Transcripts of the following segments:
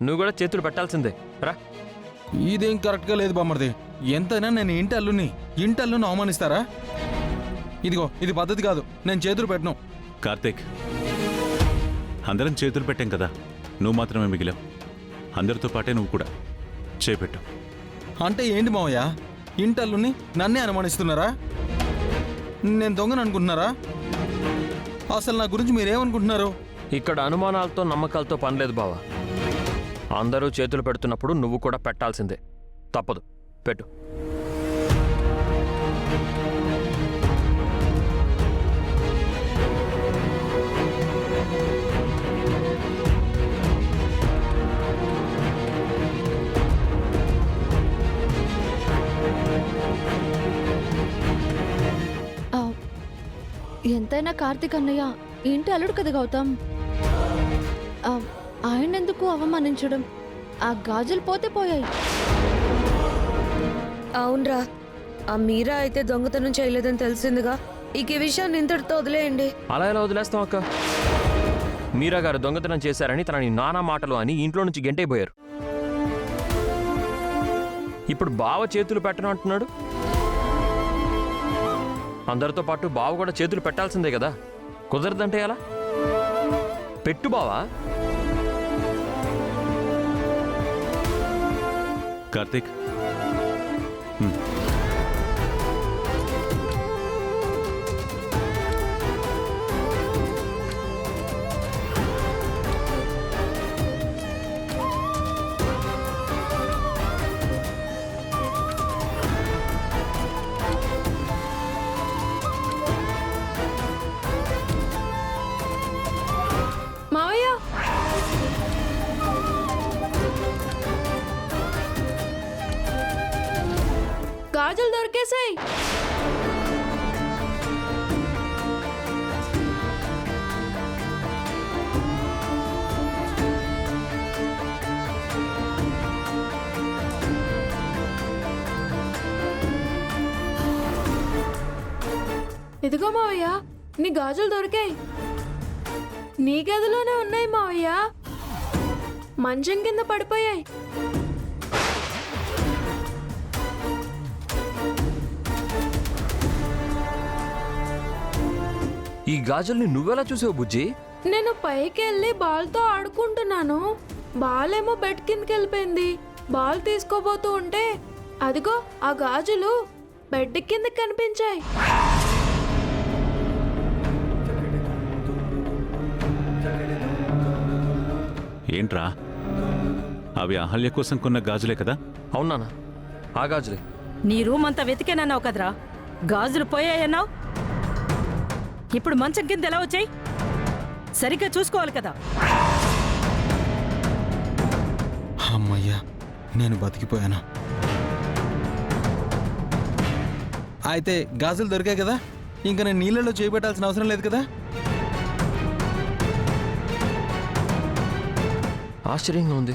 నువ్వు కూడా చేతులు పెట్టాల్సిందే రా. ఇదేం కరెక్ట్గా లేదు బామ్మర్ది. ఎంతైనా నేను ఇంటి అల్లుని అవమానిస్తారా? ఇదిగో ఇది పద్ధతి కాదు. నేను చేతులు పెట్టను. కార్తీక్, అందరం చేతులు పెట్టాం కదా, నువ్వు మాత్రమే మిగిలావు. అందరితో పాటే నువ్వు కూడా చేపెట్టు. అంటే ఏంటి మావయ్య, ఇంటి అల్లుని నన్నే అనుమానిస్తున్నారా? నేను దొంగను అనుకుంటున్నారా? అసలు నా గురించి మీరేమనుకుంటున్నారు? ఇక్కడ అనుమానాలతో నమ్మకాలతో పనిలేదు బావా. అందరూ చేతులు పెడుతున్నప్పుడు నువ్వు కూడా పెట్టాల్సిందే. తప్పదు, పెట్టు. ఎంతైనా కార్తీక్ అన్నయ్య ఇంటి అల్లుడు కదా గౌతమ్. ఆయన ఎందుకు అవమానించడం? ఆ గాజులు పోతే పోయాయి. అవునరా, ఆ మీరా అయితే దొంగతనం చేయలేదని తెలిసిందిగా. ఈ విషయాన్ని ఇంతటితో వదిలేయండి. అలా ఎలా వదిలేస్తాం అక్క? మీరా గారు దొంగతనం చేశారని తనని నానా మాటలు అని ఇంట్లో నుంచి గెంటైపోయారు. ఇప్పుడు బావ చేతులు పెట్టను అంటున్నాడు. అందరితో పాటు బావ కూడా చేతులు పెట్టాల్సిందే కదా. కుదరదంటే ఎలా? పెట్టు బావా. కార్తీక్, మావయ్య, గాజులు దొరికేసాయి. ఇదిగో మావయ్య, నీ గాజులు దొరికాయి. నీ గదిలోనే ఉన్నాయి మావయ్య. మంచం కింద పడిపోయాయి. ఈ గాజుల్ని నువ్వెలా చూసావు బుజ్జి? నేను పైకి వెళ్ళి బాల్తో ఆడుకుంటున్నాను. బాల్ ఏమో బెడ్ కిందకి వెళ్ళిపోయింది. బాల్ తీసుకోబోతూ ఉంటే అదిగో ఆ గాజులు బెడ్ కిందకి కనిపించాయి. ఏంట్రా, అవి అహల్య కోసం కొన్న గాజులే కదా? అవునా? ఆ గాజులే. నీ రూమ్ అంతా వెతికేనన్నావు కదరా, గాజులు పోయాయన్నావు. ఇప్పుడు మంచం కింద ఎలా వచ్చాయి? సరిగ్గా చూసుకోవాలి కదా. అమ్మయ్యా, నేను బతికిపోయాను. అయితే గాజులు దొరికాయి కదా, ఇంకా నేను నీళ్ళలో చేయబెట్టాల్సిన అవసరం లేదు కదా. ఆశ్చర్యంగా ఉంది.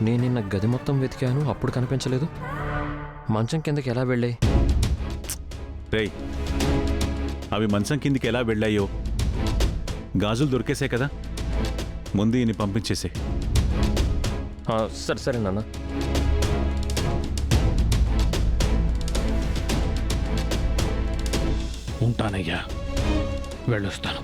నేను నిన్న గది మొత్తం వెతికాను, అప్పుడు కనిపించలేదు. మంచం కిందకి ఎలా వెళ్ళాయి? రేయ్, అవి మంచం కిందికి ఎలా వెళ్ళాయో గాజులు దొరికేసాయి కదా, ముందు ఈయన్ని పంపించేసే. సరే సరే నాన్న. ఉంటానయ్యా, వెళ్ళొస్తాను.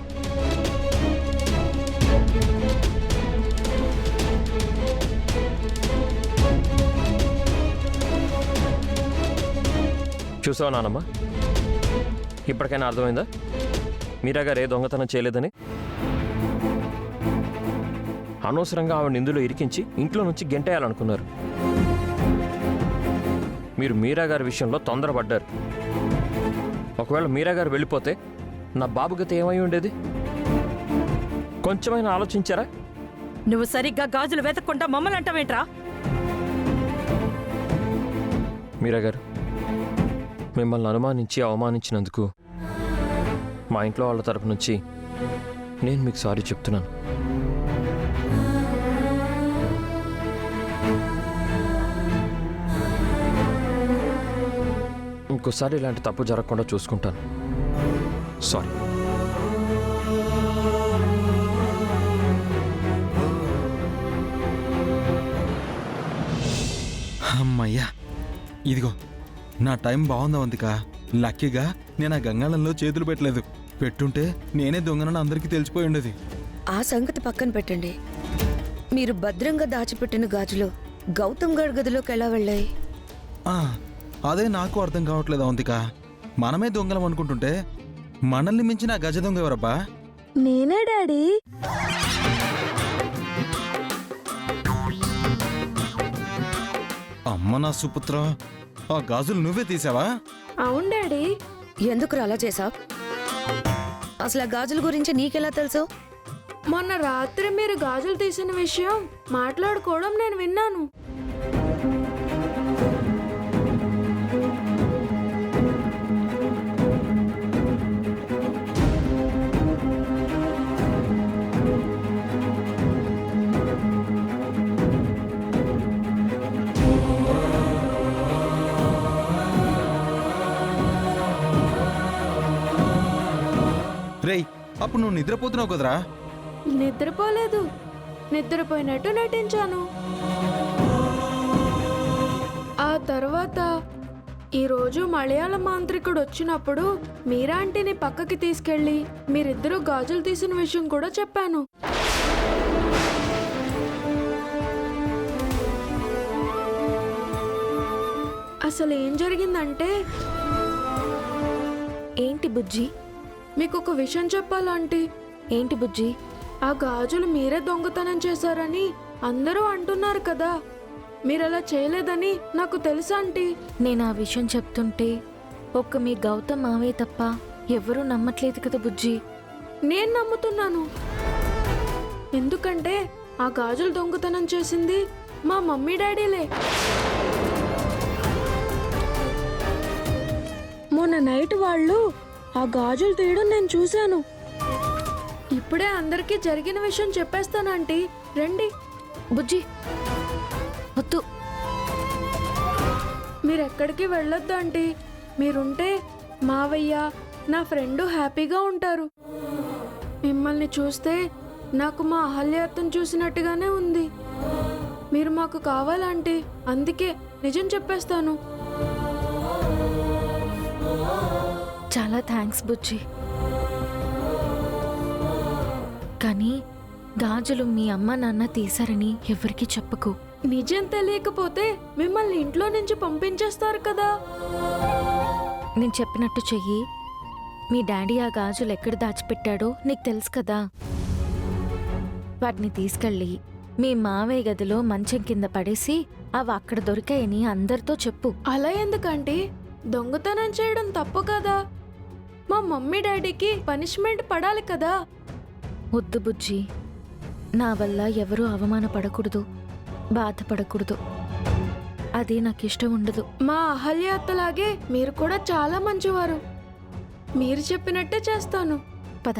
చూసావా నానమ్మ, ఇప్పటికైనా అర్థమైందా మీరా గారు ఏ దొంగతనం చేయలేదని? అనవసరంగా ఆవిడ ఇందులో ఇరికించి ఇంట్లో నుంచి గెంటేయాలనుకున్నారు. మీరు మీరా గారి విషయంలో తొందరపడ్డారు. ఒకవేళ మీరా గారు వెళ్ళిపోతే నా బాబు గత ఏమై ఉండేది? కొంచెమైనా ఆలోచించారా? నువ్వు సరిగ్గా గాజులు వెతక్కుండా మమ్మల్ని అంటావేంట్రా? మీరా గారు, మిమ్మల్ని అనుమానించి అవమానించినందుకు మా ఇంట్లో వాళ్ళ తరపు నుంచి నేను మీకు సారీ చెప్తున్నాను. ఇంకోసారి ఇలాంటి తప్పు జరగకుండా చూసుకుంటాను. సారీ. అమ్మయ్యా, ఇదిగో నా టైం బాగుందా వంతిక. లక్కీగా నేను ఆ గంగాళంలో చేతులు పెట్టలేదు. పెట్టుంటే నేనే దొంగనని అందరికీ తెలిసిపోయి ఉండేది. ఆ సంగతి పక్కన పెట్టండి. మీరు భద్రంగా దాచిపెట్టిన గాజులు గౌతమ్ గడ్ గదిలోకి ఎలా వెళ్ళాయి? ఆ, అదే నాకు అర్థం కావట్లేదు అవంతిక. మనమే దొంగలం అనుకుంటుంటే మనల్ని మించిన ఆ గజ దొంగ ఎవరబ్బా? నేనే డాడీ. అమ్మ నా సుపుత్ర, ఆ గాజులు నువ్వే తీసావా? అవును డాడీ. ఎందుకు అలా చేసావు? అసలు ఆ గాజుల గురించి నీకెలా తెలుసు? మొన్న రాత్రి మీరు గాజులు తీసిన విషయం మాట్లాడుకోవడం నేను విన్నాను. రేయ్, అప్పుడు నువ్వు నిద్రపోతున్నావు కదరా? నిద్రపోలేదు, నిద్రపోయినట్టు నటించాను. ఆ తర్వాత ఈరోజు మలయాళ మాంత్రికుడు వచ్చినప్పుడు మీరాంటిని పక్కకి తీసుకెళ్ళి మీరిద్దరూ గాజులు తీసిన విషయం కూడా చెప్పాను. అసలు ఏం జరిగిందంటే, ఏంటి బుజ్జి? మీకు ఒక విషయం చెప్పాలంటీ. ఏంటి బుజ్జి? ఆ గాజులు మీరే దొంగతనం చేశారని అందరూ అంటున్నారు కదా. మీరలా చేయలేదని నాకు తెలుసా ఆంటీ. నేను ఆ విషయం చెప్తుంటే ఒక్క మీ గౌతమ్ మావే తప్ప ఎవరూ నమ్మట్లేదు కదా బుజ్జి. నేను నమ్ముతున్నాను. ఎందుకంటే ఆ గాజులు దొంగతనం చేసింది మా మమ్మీ డాడీలే. మొన్న నైట్ వాళ్ళు ఆ గాజులు తీయడం నేను చూశాను. ఇప్పుడే అందరికీ జరిగిన విషయం చెప్పేస్తానంటీ, రండి. బుజ్జి వద్దు. మీరెక్కడికి వెళ్ళొద్దు ఆంటీ. మీరుంటే మావయ్య, నా ఫ్రెండు హ్యాపీగా ఉంటారు. మిమ్మల్ని చూస్తే నాకు మా అహల్యాత్తను చూసినట్టుగానే ఉంది. మీరు మాకు కావాలంటీ, అందుకే నిజం చెప్పేస్తాను. చాలా థ్యాంక్స్ బుజ్జి. కానీ గాజులు మీ అమ్మ నాన్న తీశారని ఎవరికీ చెప్పకు. నిజం తెలియకపోతే మిమ్మల్ని ఇంట్లో నుంచి పంపించేస్తారు కదా. నేను చెప్పినట్టు చెయ్యి. మీ డాడీ ఆ గాజులు ఎక్కడ దాచిపెట్టాడో నీకు తెలుసు కదా. వాటిని తీసుకెళ్ళి మీ మావయ్య గదిలో మంచం కింద పడేసి అవి అక్కడ దొరికాయని అందరితో చెప్పు. అలా ఎందుకంటే దొంగతనం చేయడం తప్పు కదా. మా మమ్మీ డాడీకి పనిష్మెంట్ పడాలి కదా. వద్దు బుజ్జి, నా వల్ల ఎవరూ అవమానపడకూడదు, బాధపడకూడదు. అది నాకు ఇష్టం ఉండదు. మా అహల్య అత్తలాగే మీరు కూడా చాలా మంచివారు. మీరు చెప్పినట్టే చేస్తాను. పద.